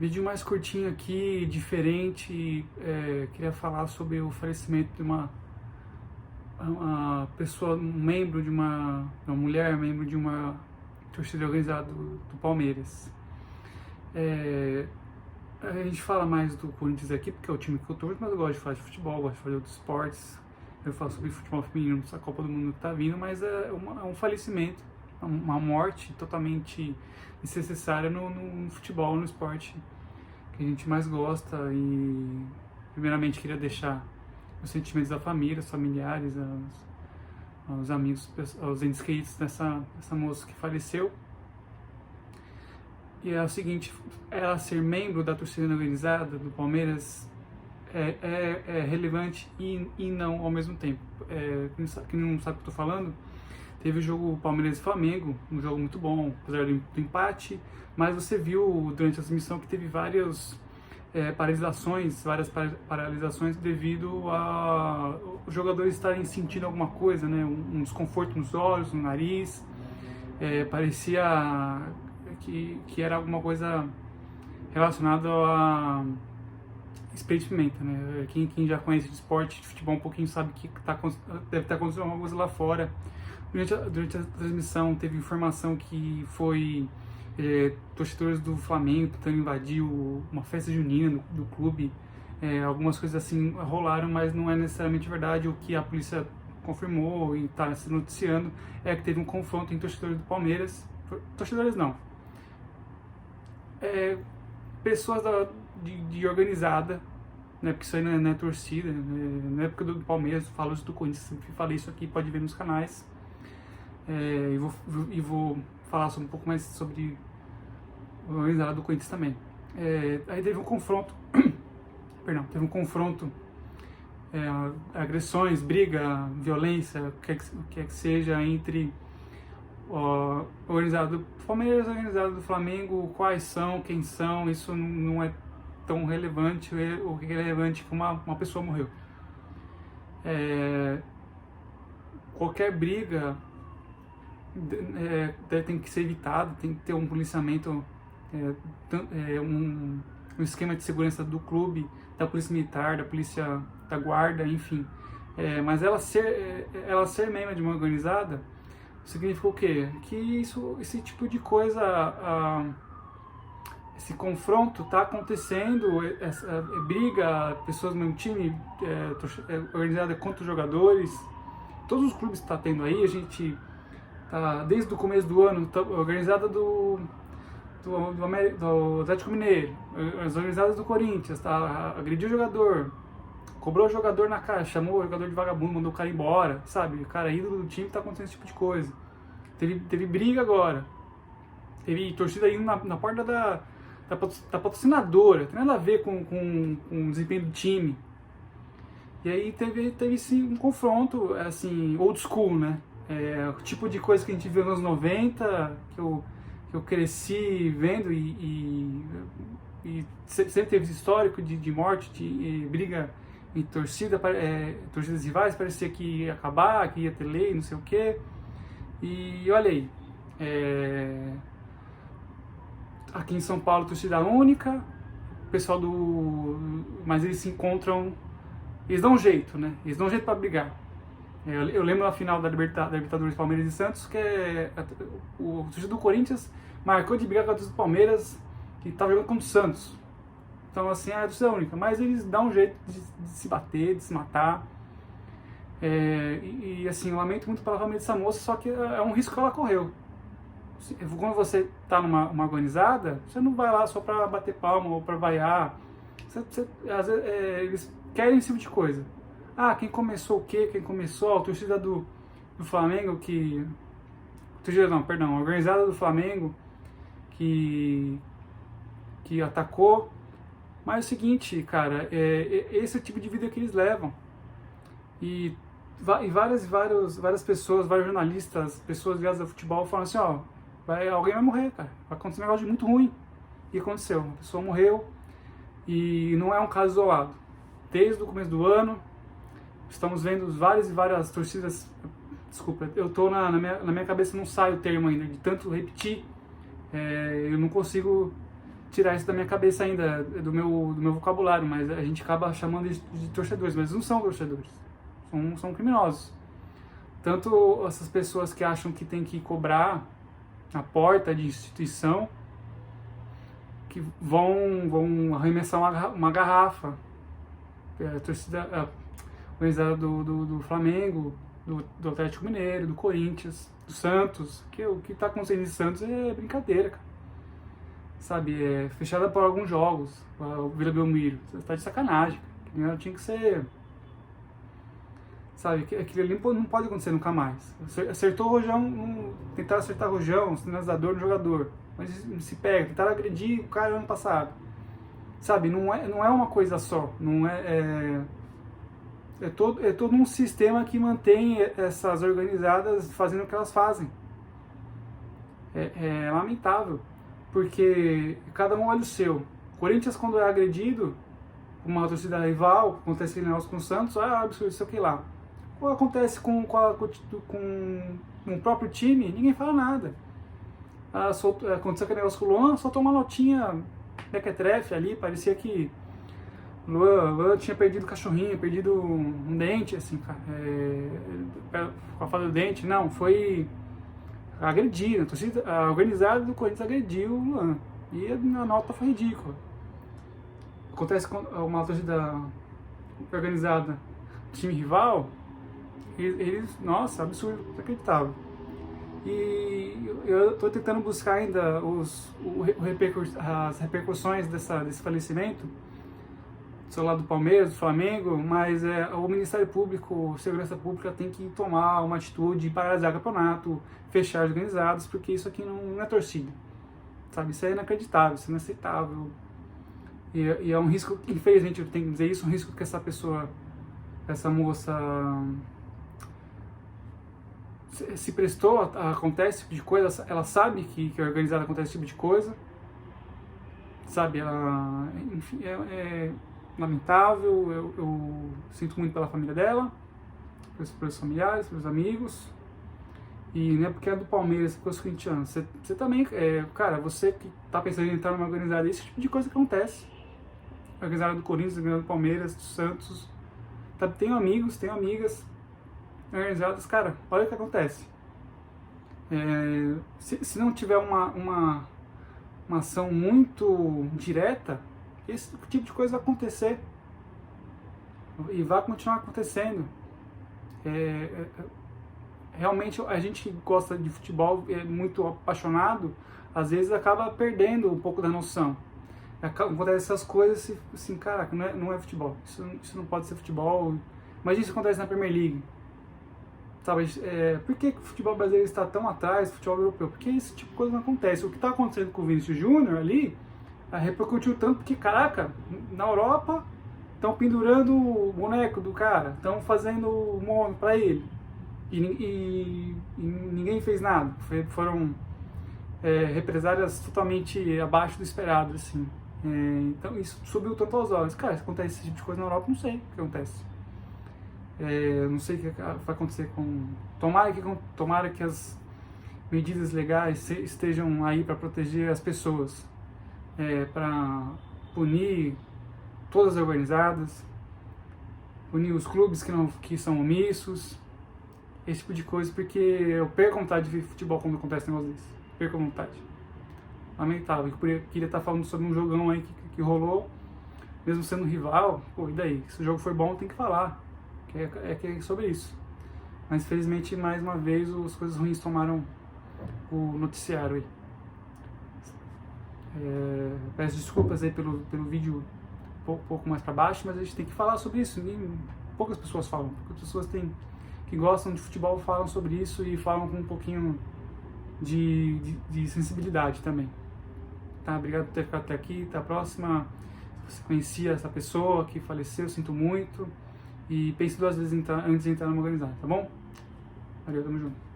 Vídeo mais curtinho aqui, diferente. Queria falar sobre o falecimento de uma pessoa, um membro de uma mulher, membro de uma torcida organizada do Palmeiras. A gente fala mais do Corinthians aqui, porque é o time que eu torço, mas eu gosto de falar de futebol, gosto de falar de outros esportes. Eu falo sobre futebol feminino, essa Copa do Mundo que tá vindo, mas é um falecimento, uma morte totalmente desnecessária no futebol, no esporte que a gente mais gosta. E primeiramente queria deixar os sentimentos da família, os familiares, aos amigos, aos entes queridos dessa moça que faleceu. E é o seguinte, ela ser membro da torcida organizada do Palmeiras é relevante e não ao mesmo tempo. Quem não sabe o que eu tô falando, teve o jogo Palmeiras e Flamengo, um jogo muito bom, apesar do empate, mas você viu durante a transmissão que teve várias paralisações devido a os jogadores estarem sentindo alguma coisa, né? Um desconforto nos olhos, no nariz. Parecia que era alguma coisa relacionada a spray de pimenta, né? Quem já conhece de esporte, de futebol um pouquinho, sabe que deve estar acontecendo alguma coisa lá fora. Durante a transmissão teve informação que foi torcedores do Flamengo tentando invadir uma festa junina do clube. Algumas coisas assim rolaram, mas não é necessariamente verdade. O que a polícia confirmou e está se noticiando é que teve um confronto em torcedores do Palmeiras. Torcedores não. Pessoas de organizada, né, porque isso aí não é torcida, né, na época do Palmeiras, eu falo isso do Corinthians, sempre falei isso aqui, pode ver nos canais. E vou falar um pouco mais sobre o organizado do Corinthians também. Aí teve um confronto, teve um confronto, agressões, briga, violência, o que é que seja, entre o organizado do Palmeiras e o organizado do Flamengo. Quais são, quem são, isso não é tão relevante. O que é relevante é que uma pessoa morreu. Qualquer briga tem que ser evitada, tem que ter um policiamento, um esquema de segurança do clube, da polícia militar, da polícia da guarda, enfim. Mas ela ser membro de uma organizada significa o quê? Que esse tipo de coisa, esse confronto está acontecendo, essa briga, pessoas do mesmo time, organizada contra os jogadores. Todos os clubes estão tendo aí, a gente tá desde o começo do ano, tá organizada do Atlético Mineiro, as organizadas do Corinthians, tá, agrediu o jogador, cobrou o jogador na cara, chamou o jogador de vagabundo, mandou o cara embora, sabe? O cara ídolo do time, tá acontecendo esse tipo de coisa. Teve briga agora, teve torcida indo na porta da patrocinadora, tem nada a ver com o desempenho do time. E aí teve sim um confronto, assim, old school, né? O tipo de coisa que a gente viu nos 90, que eu cresci vendo e sempre teve esse histórico de morte, de briga em torcidas rivais, parecia que ia acabar, que ia ter lei, não sei o quê. E olha aí, aqui em São Paulo, torcida única, o pessoal mas eles se encontram, eles dão um jeito, né? Eles dão um jeito pra brigar. Eu lembro na final da Libertadores Palmeiras e Santos, que o torcedor do Corinthians marcou de brigar com a torcida do Palmeiras, que estava jogando contra o Santos. Então, assim, é a torcida única, mas eles dão um jeito de se bater, de se matar. Assim, eu lamento muito pela família dessa moça, só que é um risco que ela correu. Quando você está numa organizada, você não vai lá só para bater palma ou para vaiar. Às vezes, eles querem esse tipo de coisa. Quem começou o quê? Quem começou? A torcida do Flamengo a organizada do Flamengo que atacou. Mas é o seguinte, cara, esse é o tipo de vida que eles levam. E várias pessoas, vários jornalistas, pessoas ligadas ao futebol falam assim, alguém vai morrer, cara. Vai acontecer um negócio muito ruim. E aconteceu, uma pessoa morreu e não é um caso isolado. Desde o começo do ano, estamos vendo várias torcidas. Desculpa, eu tô na minha cabeça, não sai o termo ainda, de tanto repetir, eu não consigo tirar isso da minha cabeça ainda, do meu vocabulário, mas a gente acaba chamando de torcedores, mas não são torcedores, são criminosos. Tanto essas pessoas que acham que tem que cobrar na porta de instituição, que vão arremessar uma garrafa. A torcida organizada do Flamengo, do Atlético Mineiro, do Corinthians, do Santos, que o que está acontecendo em Santos é brincadeira, cara. Sabe, é fechada por alguns jogos, o Vila Belmiro, você tá de sacanagem, cara. Tinha que ser, sabe, aquilo ali não pode acontecer nunca mais. Acertou o Rojão, tentaram acertar o Rojão, sinalizador no jogador, mas se pega, tentaram agredir o cara ano passado, sabe, não é uma coisa só, é todo um sistema que mantém essas organizadas fazendo o que elas fazem. É lamentável, porque cada um olha o seu. Corinthians, quando é agredido, uma torcida rival, acontece com o Santos, absurdo, isso aqui lá. Ou acontece com o próprio time, ninguém fala nada. Aconteceu aquele negócio com o Luan, soltou uma notinha mequetrefe ali, parecia que Luan tinha perdido o cachorrinho, perdido um dente, assim, cara. Com a falta do dente, não, foi agredir, a organizada do Corinthians agrediu o Luan. E a nota foi ridícula. Acontece com uma torcida organizada, time rival, eles, nossa, absurdo, inacreditável. E eu estou tentando buscar ainda as repercussões desse falecimento, do seu lado do Palmeiras, do Flamengo, mas o Ministério Público, Segurança Pública tem que tomar uma atitude, paralisar o campeonato, fechar os organizados, porque isso aqui não é torcida, sabe? Isso é inacreditável, isso é inaceitável. E é um risco, infelizmente eu tenho que dizer isso, um risco que essa moça se prestou a acontecer esse tipo de coisa, ela sabe que é organizada acontece esse tipo de coisa, sabe? Ela, enfim, é lamentável, eu sinto muito pela família dela, pelos familiares, pelos amigos, e não é porque é do Palmeiras, porque os corintianos, você também, cara, você que tá pensando em entrar numa organizada, esse tipo de coisa que acontece, organizada do Corinthians, organizada do Palmeiras, do Santos, tenho amigos, tenho amigas organizadas, cara, olha o que acontece. Se não tiver uma ação muito direta, esse tipo de coisa vai acontecer e vai continuar acontecendo. Realmente a gente que gosta de futebol, é muito apaixonado, às vezes acaba perdendo um pouco da noção. Acontece essas coisas assim, caraca, não é futebol, isso não pode ser futebol. Imagina se acontece na Premier League, sabe? Por que o futebol brasileiro está tão atrás do futebol europeu? Porque esse tipo de coisa não acontece. O que está acontecendo com o Vinícius Júnior ali repercutiu tanto, porque, caraca, na Europa estão pendurando o boneco do cara, estão fazendo um nome para ele, e ninguém fez nada. Foram represálias totalmente abaixo do esperado, assim. Então isso subiu tanto aos olhos. Cara, se acontece esse tipo de coisa na Europa, não sei o que acontece. Não sei o que vai acontecer com... Tomara que as medidas legais estejam aí para proteger as pessoas, para punir todas as organizadas, punir os clubes que são omissos, esse tipo de coisa, porque eu perco a vontade de ver futebol quando acontece um negócio desse. Perco a vontade. Lamentável. Eu queria estar falando sobre um jogão aí que rolou, mesmo sendo rival. Pô, e daí? Se o jogo foi bom, tem que falar. Que é sobre isso. Mas felizmente, mais uma vez, as coisas ruins tomaram o noticiário aí. Peço desculpas aí pelo vídeo um pouco mais para baixo, mas a gente tem que falar sobre isso. Poucas pessoas falam. Poucas pessoas que gostam de futebol falam sobre isso e falam com um pouquinho de sensibilidade também. Tá? Obrigado por ter ficado até aqui. Até a próxima. Se você conhecia essa pessoa que faleceu, sinto muito. E pense duas vezes antes de entrar numa organizada, tá bom? Valeu, tamo junto.